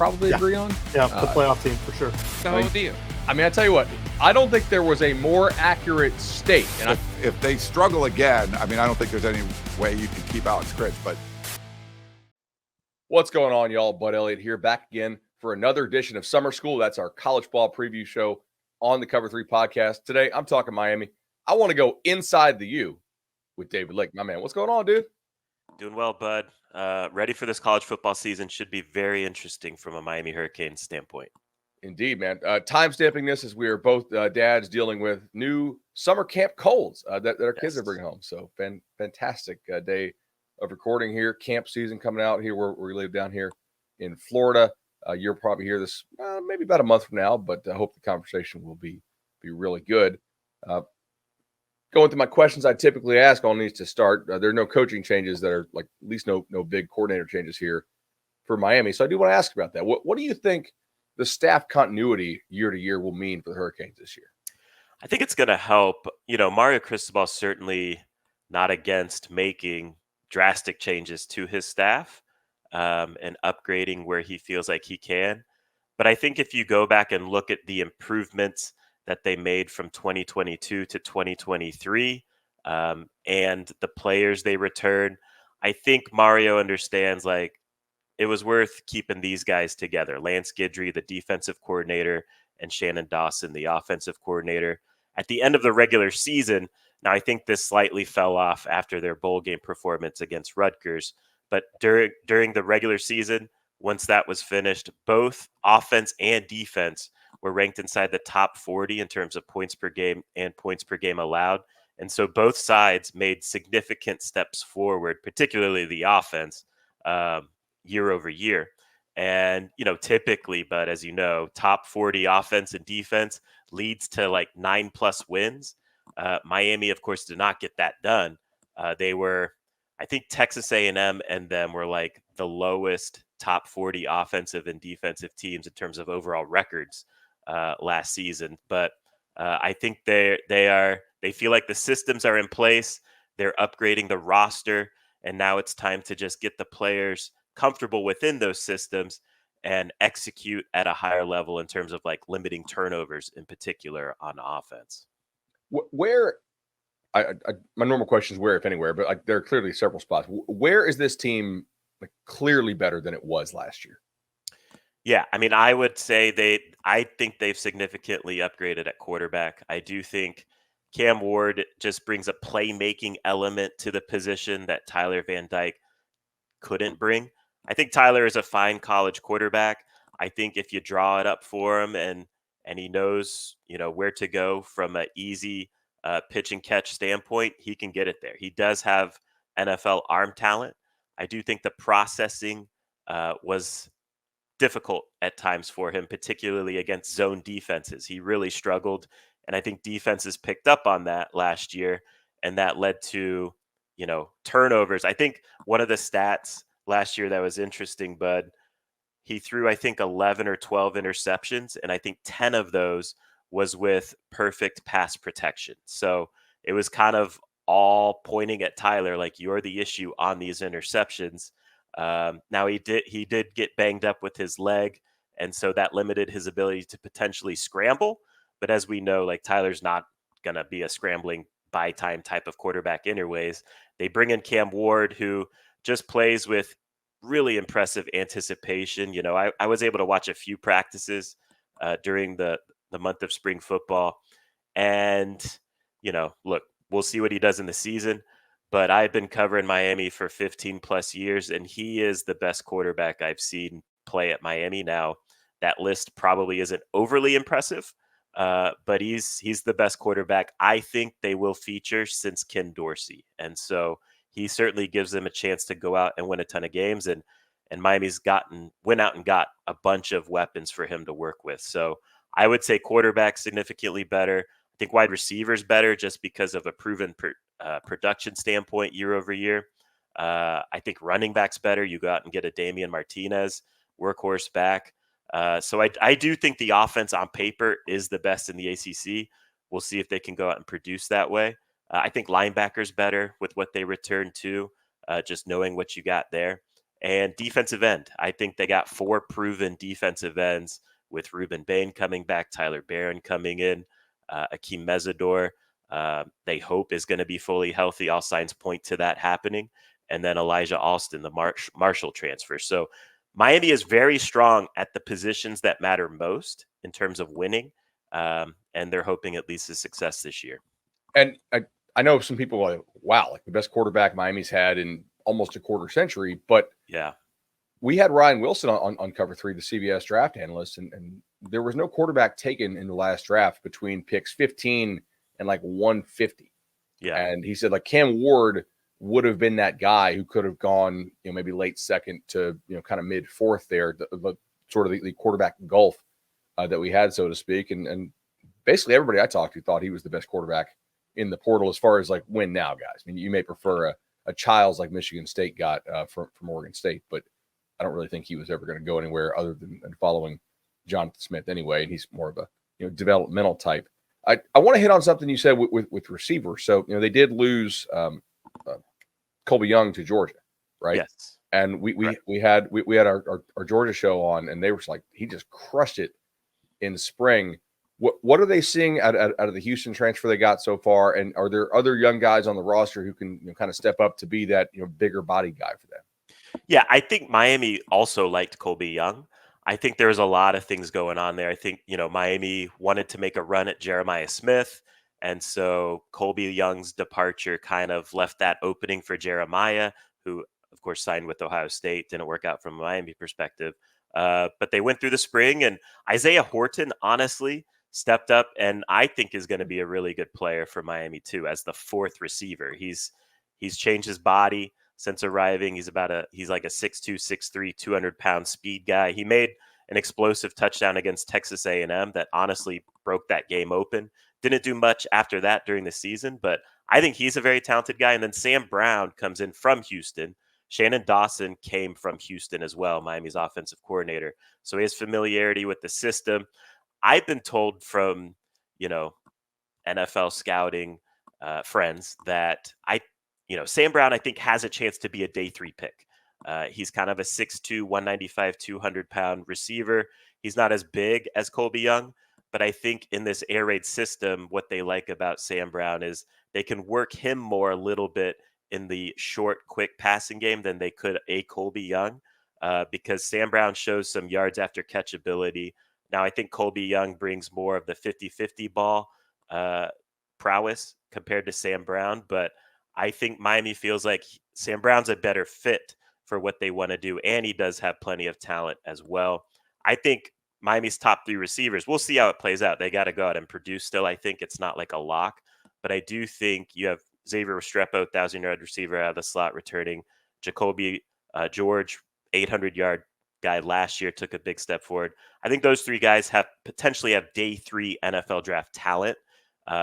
probably agree on. Yeah, the playoff team for sure. So do you. I mean, I tell you what, I don't think there was a more accurate state. And if they struggle again, I mean, I don't think there's any way you can keep Alex Critch, but. What's going on, y'all? Bud Elliott here, back again for another edition of Summer School. That's our college ball preview show on the Cover 3 podcast. Today, I'm talking Miami. I want to go inside the U with David Lake. My man, what's going on, dude? Doing well, bud. Ready for this college football season. Should be very interesting from a Miami Hurricanes standpoint. Indeed, man. Time stamping this as we are both dads dealing with new summer camp colds that our kids are bringing home. So fantastic day of recording here. Camp season coming out here where we live down here in Florida. You're probably here this maybe about a month from now, but I hope the conversation will be really good. Going through my questions I typically ask on these to start. There are no coaching changes that are like at least no big coordinator changes here for Miami. So I do want to ask about that. What do you think the staff continuity year to year will mean for the Hurricanes this year? I think it's going to help. Mario Cristobal certainly not against making drastic changes to his staff and upgrading where he feels like he can. But I think if you go back and look at the improvements that they made from 2022 to 2023 and the players they return, I think Mario understands like it was worth keeping these guys together. Lance Guidry, the defensive coordinator, and Shannon Dawson, the offensive coordinator. At the end of the regular season, now I think this slightly fell off after their bowl game performance against Rutgers, but during the regular season, once that was finished, both offense and defense were ranked inside the top 40 in terms of points per game and points per game allowed. And so both sides made significant steps forward, particularly the offense, year over year. And, typically, but as you know, top 40 offense and defense leads to like 9+ wins. Miami, of course, did not get that done. They were, I think Texas A&M and them were like the lowest top 40 offensive and defensive teams in terms of overall records last season. But I think they feel like the systems are in place. They're upgrading the roster. And now it's time to just get the players comfortable within those systems and execute at a higher level in terms of like limiting turnovers in particular on offense. Where my normal question is where, if anywhere, but like there are clearly several spots. Where is this team like clearly better than it was last year? Yeah, I mean, I would say I think they've significantly upgraded at quarterback. I do think Cam Ward just brings a playmaking element to the position that Tyler Van Dyke couldn't bring. I think Tyler is a fine college quarterback. I think if you draw it up for him and he knows, where to go from an easy pitch and catch standpoint, he can get it there. He does have NFL arm talent. I do think the processing was difficult at times for him, particularly against zone defenses. He really struggled. And I think defenses picked up on that last year. And that led to, turnovers. I think one of the stats last year that was interesting, Bud, he threw, I think, 11 or 12 interceptions. And I think 10 of those was with perfect pass protection. So it was kind of all pointing at Tyler, like you're the issue on these interceptions. Now he did get banged up with his leg, and so that limited his ability to potentially scramble. But as we know, like Tyler's not going to be a scrambling by time type of quarterback anyways. They bring in Cam Ward, who just plays with really impressive anticipation. I was able to watch a few practices during the month of spring football. And, look, we'll see what he does in the season. But I've been covering Miami for 15+ years, and he is the best quarterback I've seen play at Miami. Now, that list probably isn't overly impressive, but he's the best quarterback I think they will feature since Ken Dorsey. And so he certainly gives them a chance to go out and win a ton of games. And Miami's went out and got a bunch of weapons for him to work with. So I would say quarterback significantly better. I think wide receivers better just because of a proven production standpoint year over year. I think running backs better. You go out and get a Damian Martinez workhorse back. So I do think the offense on paper is the best in the ACC. We'll see if they can go out and produce that way. I think linebackers better with what they return to, just knowing what you got there. And defensive end, I think they got 4 proven defensive ends with Ruben Bain coming back, Tyler Barron coming in, Akeem Mesidor, they hope is going to be fully healthy. All signs point to that happening. And then Elijah Alston, the Marshall transfer. So Miami is very strong at the positions that matter most in terms of winning. And they're hoping at least a success this year. And I know some people are like, wow, like the best quarterback Miami's had in almost a quarter century. But yeah, we had Ryan Wilson on Cover 3, the CBS draft analyst, and there was no quarterback taken in the last draft between picks 15 and like 150. Yeah. And he said like Cam Ward would have been that guy who could have gone, maybe late second to, kind of mid fourth there, the sort of the quarterback gulf that we had, so to speak. And basically everybody I talked to thought he was the best quarterback in the portal as far as like win now guys. I mean, you may prefer a Childs like Michigan State got from Oregon State, but I don't really think he was ever going to go anywhere other than following Jonathan Smith anyway. And he's more of a developmental type. I want to hit on something you said with receivers. So they did lose Colby Young to Georgia, right? Yes. And we had our Georgia show on, and they were like, he just crushed it in spring. What are they seeing out of the Houston transfer they got so far? And are there other young guys on the roster who can kind of step up to be that bigger body guy for them? Yeah, I think Miami also liked Colby Young. I think there's a lot of things going on there. I think, Miami wanted to make a run at Jeremiah Smith. And so Colby Young's departure kind of left that opening for Jeremiah, who, of course, signed with Ohio State. Didn't work out from a Miami perspective. But they went through the spring, and Isaiah Horton, honestly, stepped up and I think is going to be a really good player for Miami, too, as the fourth receiver. He's changed his body since arriving. He's like a 6'2", 6'3", 200-pound speed guy. He made an explosive touchdown against Texas A&M that honestly broke that game open. Didn't do much after that during the season, but I think he's a very talented guy. And then Sam Brown comes in from Houston. Shannon Dawson came from Houston as well, Miami's offensive coordinator. So he has familiarity with the system. I've been told from, NFL scouting friends that Sam Brown, I think, has a chance to be a day 3 pick. He's kind of a 6'2", 195, 200-pound receiver. He's not as big as Colby Young, but I think in this air raid system, what they like about Sam Brown is they can work him more a little bit in the short, quick passing game than they could a Colby Young, because Sam Brown shows some yards after catch ability. Now, I think Colby Young brings more of the 50-50 ball prowess compared to Sam Brown, but I think Miami feels like Sam Brown's a better fit for what they want to do, and he does have plenty of talent as well. I think Miami's top 3 receivers, we'll see how it plays out. They got to go out and produce still. I think it's not like a lock, but I do think you have Xavier Restrepo, 1,000-yard receiver out of the slot returning. Jacoby George, 800-yard guy last year, took a big step forward. I think those 3 guys potentially have day 3 NFL draft talent.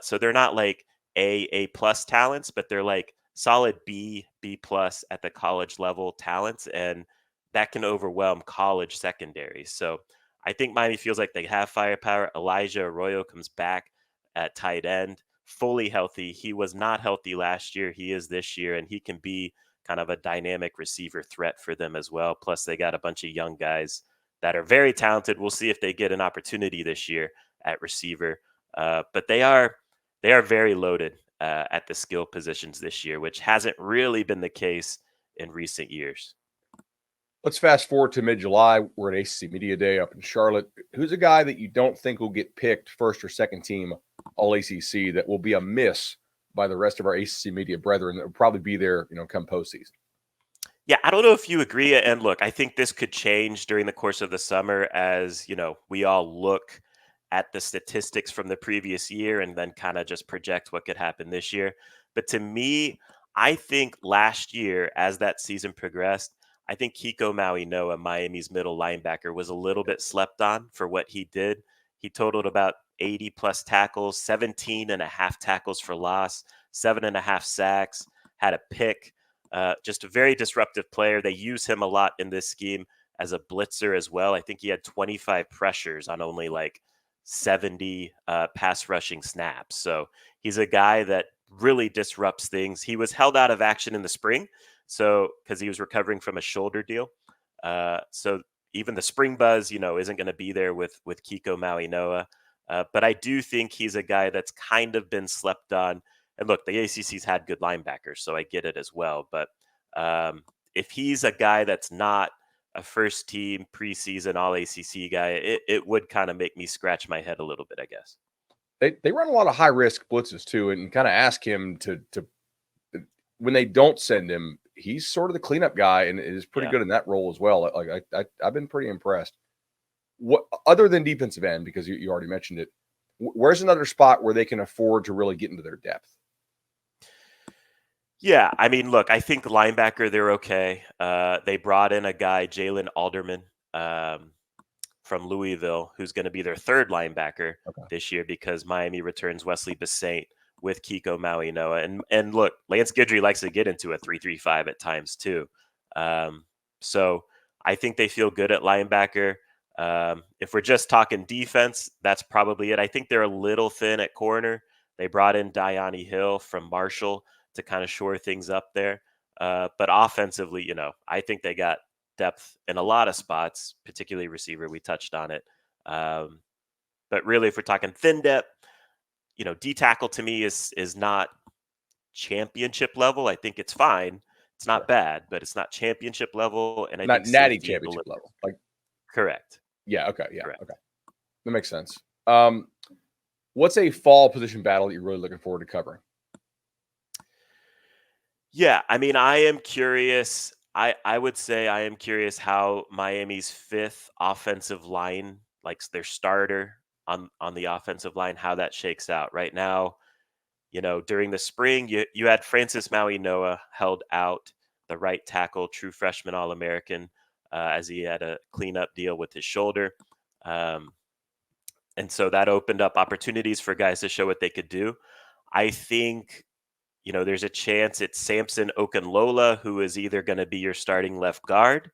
So they're not like A+ talents, but they're like solid B+ at the college level talents, and that can overwhelm college secondaries. So I think Miami feels like they have firepower. Elijah Arroyo comes back at tight end, fully healthy. He was not healthy last year. He is this year, and he can be kind of a dynamic receiver threat for them as well. Plus, they got a bunch of young guys that are very talented. We'll see if they get an opportunity this year at receiver. But they are very loaded at the skill positions this year, which hasn't really been the case in recent years. Let's fast forward to mid-July. We're at ACC Media Day up in Charlotte. Who's a guy that you don't think will get picked first or second team All-ACC that will be a miss by the rest of our ACC media brethren that will probably be there, come postseason? Yeah, I don't know if you agree. And look, I think this could change during the course of the summer as, we all look at the statistics from the previous year and then kind of just project what could happen this year. But to me, I think last year, as that season progressed, I think Kiko Maui-Noa, Miami's middle linebacker, was a little bit slept on for what he did. He totaled about 80 plus tackles, 17 and a half tackles for loss, 7.5 sacks, had a pick. Just a very disruptive player. They use him a lot in this scheme as a blitzer as well. I think he had 25 pressures on only like 70 pass rushing snaps. So he's a guy that really disrupts things. He was held out of action in the spring So, because he was recovering from a shoulder deal. So even the spring buzz, isn't going to be there with Kiko Maui-Noa. But I do think he's a guy that's kind of been slept on. And look, the ACC's had good linebackers, so I get it as well. But if he's a guy that's not a first team preseason all ACC guy, it would kind of make me scratch my head a little bit, I guess. They run a lot of high risk blitzes too, and kind of ask him to when they don't send him, he's sort of the cleanup guy and is pretty good in that role as well. Like I've been pretty impressed. What other than defensive end, because you already mentioned it, where's another spot where they can afford to really get into their depth? Yeah, I mean, look, I think linebacker, they're okay. They brought in a guy, Jalen Alderman, from Louisville, who's going to be their third linebacker this year because Miami returns Wesley Bissaint with Kiko Maui-Noa. And look, Lance Guidry likes to get into a 3-3-5 at times too. So I think they feel good at linebacker. If we're just talking defense, that's probably it. I think they're a little thin at corner. They brought in Diani Hill from Marshall to kind of shore things up there. But offensively, I think they got depth in a lot of spots, particularly receiver. We touched on it. But really, if we're talking thin depth, D tackle to me is not championship level. I think it's fine. It's not bad, but it's not championship level. And I not think natty championship level. Like correct. Yeah. Okay. Yeah. Correct. Okay. That makes sense. What's a fall position battle that you're really looking forward to covering? Yeah, I mean, I am curious. I would say I am curious how Miami's fifth offensive line, like their starter on the offensive line, how that shakes out. Right now, during the spring, you had Francis Maui-Noa held out, the right tackle, true freshman All-American, as he had a cleanup deal with his shoulder. And so that opened up opportunities for guys to show what they could do. I think there's a chance it's Samson Okunlola, who is either going to be your starting left guard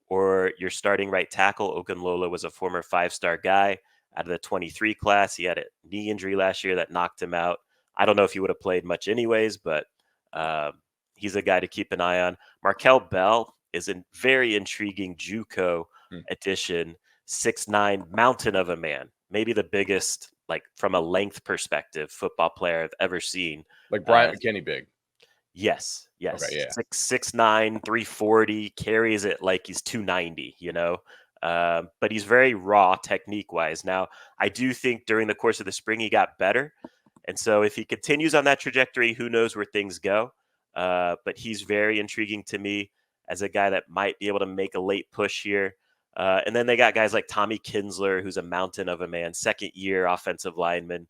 or your starting right tackle. Okunlola was a former 5-star guy out of the 23 class. He had a knee injury last year that knocked him out. I don't know if he would have played much anyways, but he's a guy to keep an eye on. Markel Bell is a very intriguing JUCO addition, 6'9", mountain of a man, maybe the biggest, like from a length perspective, football player I've ever seen. Like Bryant McKinney big. Yes. Okay, yeah. 6'9", 340, carries it like he's 290, but he's very raw technique-wise. Now, I do think during the course of the spring he got better, and so if he continues on that trajectory, who knows where things go. But he's very intriguing to me as a guy that might be able to make a late push here. And then they got guys like Tommy Kinsler, who's a mountain of a man, second-year offensive lineman.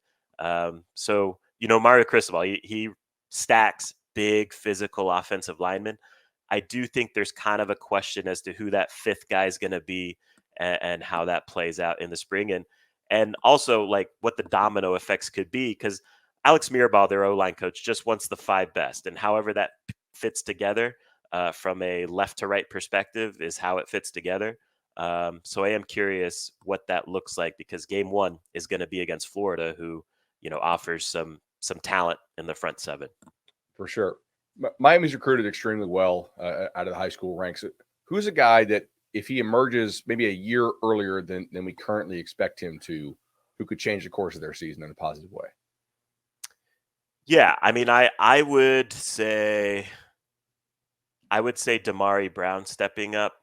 So, Mario Cristobal, he stacks big physical offensive linemen. I do think there's kind of a question as to who that fifth guy is going to be and how that plays out in the spring. And also like what the domino effects could be, because Alex Mirabal, their O-line coach, just wants the 5 best. And however that fits together from a left to right perspective is how it fits together. So I am curious what that looks like, because game 1 is going to be against Florida, who, offers some talent in the front 7. For sure. Miami's recruited extremely well out of the high school ranks. Who's a guy that if he emerges maybe a year earlier than we currently expect him to, who could change the course of their season in a positive way? Yeah, I mean, I would say Damari Brown stepping up,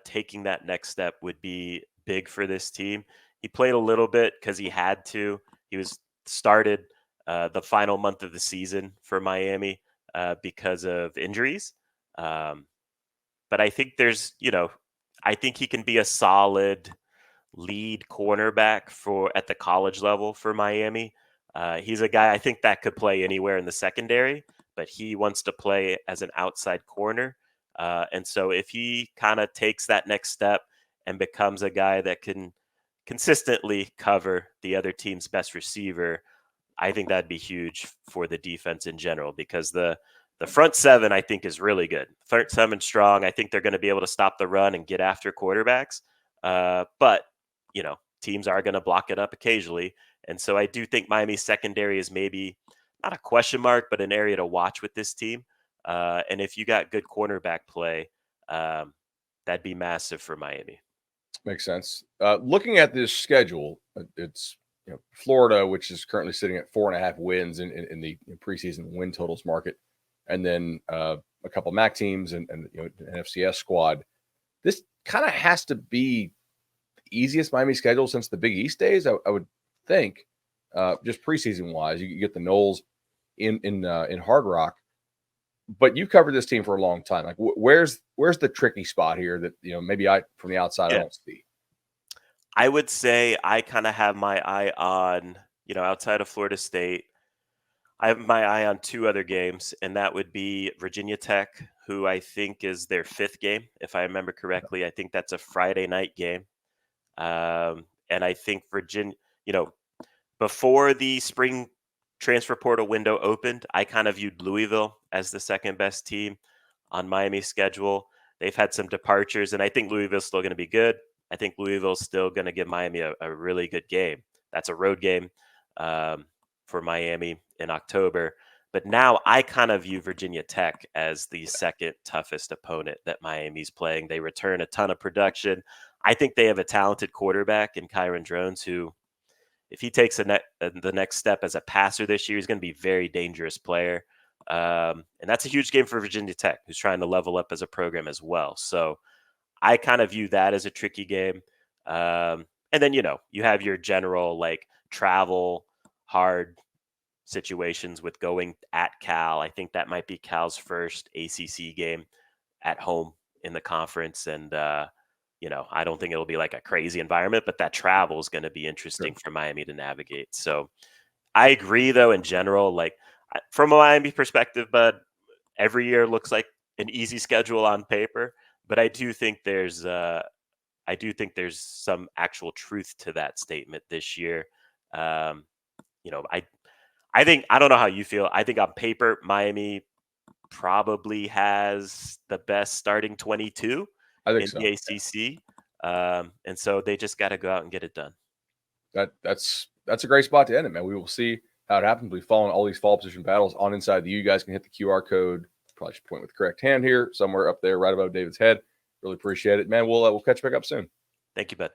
taking that next step would be big for this team. He played a little bit because he had to. He was started the final month of the season for Miami because of injuries. But I think I think he can be a solid lead cornerback at the college level for Miami. He's a guy I think that could play anywhere in the secondary, but he wants to play as an outside corner. And so if he kind of takes that next step and becomes a guy that can consistently cover the other team's best receiver, I think that'd be huge for the defense in general, because the front 7, I think, is really good. Front 7 strong. I think they're going to be able to stop the run and get after quarterbacks. But, teams are going to block it up occasionally. And so I do think Miami's secondary is maybe not a question mark, but an area to watch with this team. And if you got good cornerback play, that'd be massive for Miami. Makes sense. Looking at this schedule, it's Florida, which is currently sitting at 4.5 wins in the preseason win totals market, and then a couple MAC teams and an FCS squad. This kind of has to be the easiest Miami schedule since the Big East days, I would think. Just preseason wise, you get the Knowles in Hard Rock, but you've covered this team for a long time. Like, where's the tricky spot here that maybe I from the outside I don't see? I would say I kind of have my eye on outside of Florida State. I have my eye on two other games, and that would be Virginia Tech, who I think is their 5th game, if I remember correctly. I think that's a Friday night game. And I think Virginia, before the spring transfer portal window opened, I kind of viewed Louisville as the second best team on Miami's schedule. They've had some departures, and I think Louisville's still going to be good. I think Louisville's still going to give Miami a really good game. That's a road game for Miami in October. But now I kind of view Virginia Tech as the second toughest opponent that Miami's playing. They return a ton of production. I think they have a talented quarterback in Kyron Drones, who, if he takes the next step as a passer this year, he's going to be a very dangerous player. And that's a huge game for Virginia Tech, who's trying to level up as a program as well. So I kind of view that as a tricky game. And then, you have your general travel hard situations with going at Cal. I think that might be Cal's first ACC game at home in the conference. And, I don't think it'll be like a crazy environment, but that travel is going to be interesting for Miami to navigate. So I agree, though, in general, from a Miami perspective, but every year looks like an easy schedule on paper. But I do think there's some actual truth to that statement this year. I think, I don't know how you feel. I think on paper, Miami probably has the best starting 22 in the ACC. And so they just got to go out and get it done. That's a great spot to end it, man. We will see how it happens. We've followed all these fall position battles on Inside the U. You guys can hit the QR code. Probably should point with the correct hand here, somewhere up there, right above David's head. Really appreciate it, man. We'll catch back up soon. Thank you, bud.